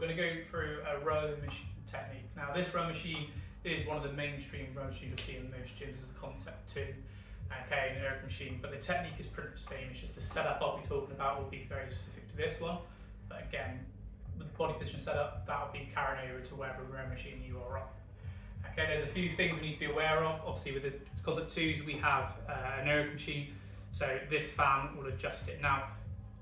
we're going to go through a rowing machine technique. Now this rowing machine is one of the mainstream rowing machines you'll see in most gyms. It's a Concept 2, okay, an erg machine, but the technique is pretty much the same. It's just the setup I'll be talking about will be very specific to this one. But again, with the body position setup, that will be carried over to whatever rowing machine you are on. Okay, there's a few things we need to be aware of. Obviously with the Concept 2s we have an erg machine, so this fan will adjust it. Now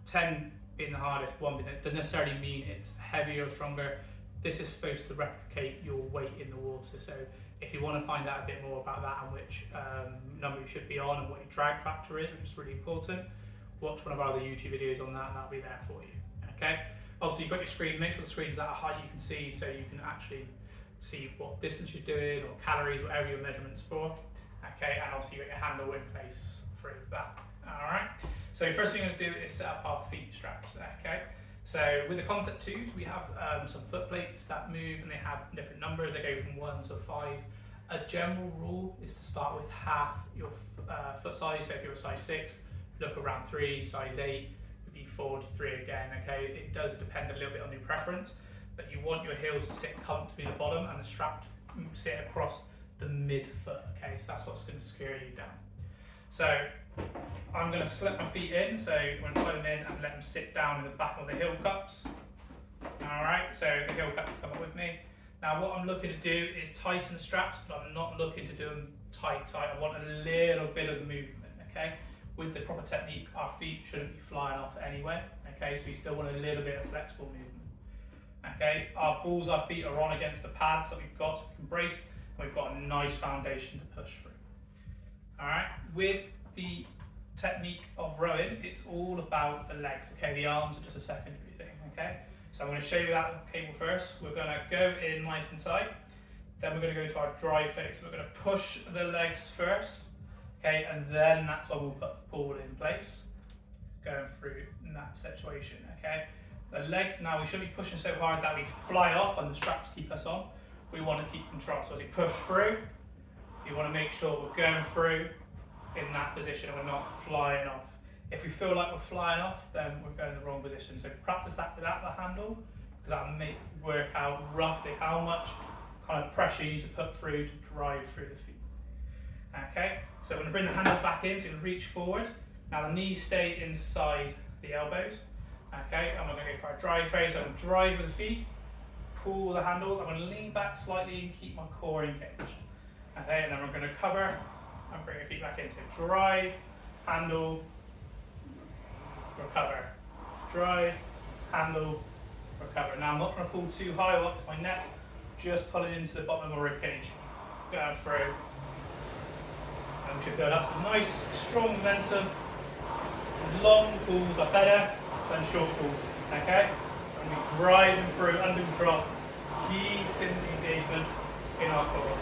10 being the hardest, 1 being, that doesn't necessarily mean it's heavier or stronger. This is supposed to replicate your weight in the water, so if you want to find out a bit more about that and which number you should be on and what your drag factor is, which is really important, watch one of our other YouTube videos on that and that'll be there for you. Okay, obviously you've got your screen, make sure the screen's at a height you can see so you can actually see what distance you're doing or calories, whatever your measurements for. Okay, and obviously you got your handle in place through that. Alright, so first thing we're going to do is set up our feet straps. Okay, so with the Concept 2s we have some foot plates that move and they have different numbers. They go from 1 to 5. A general rule is to start with half your foot size. So if you're a size 6, look around 3, size 8 would be 4 to 3 again. Okay, it does depend a little bit on your preference, but you want your heels to sit comfortably at the bottom and the strap to sit across the mid foot. Okay, so that's what's going to secure you down. So I'm going to slip my feet in, so I'm going to slide them in and let them sit down in the back of the heel cups. Alright, so the heel cups come up with me. Now what I'm looking to do is tighten the straps, but I'm not looking to do them tight. I want a little bit of the movement, okay? With the proper technique, our feet shouldn't be flying off anyway, okay? So we still want a little bit of flexible movement. Okay, our balls, our feet are on against the pads that we've got, so we can brace, and we've got a nice foundation to push through. Alright, with the technique of rowing, it's all about the legs, okay? The arms are just a secondary thing, okay? So I'm going to show you that cable first. We're going to go in nice and tight, then we're going to go to our dry phase. So we're going to push the legs first, okay? And then that's when we'll put the ball in place, going through in that situation, okay? The legs, now we shouldn't be pushing so hard that we fly off and the straps keep us on. We want to keep control. So as you push through, you want to make sure we're going through in that position and we're not flying off. If we feel like we're flying off, then we're going in the wrong position. So practice that without the handle, because that'll make you work out roughly how much kind of pressure you need to put through to drive through the feet. Okay, so we're going to bring the handle back in, so you're going to reach forward. Now the knees stay inside the elbows. Okay, and we're going to go for our drive phase. So I'm going to drive with the feet, pull the handles. I'm going to lean back slightly and keep my core engaged. Okay, and then we're going to cover and bring your feet back in. So drive, handle, recover. Drive, handle, recover. Now I'm not going to pull too high up to my neck, just pull it into the bottom of my rib cage. Going through. And we should build up some nice, strong momentum. Long pulls are better than short pulls. Okay? And we driving through under control, keeping the engagement in our core.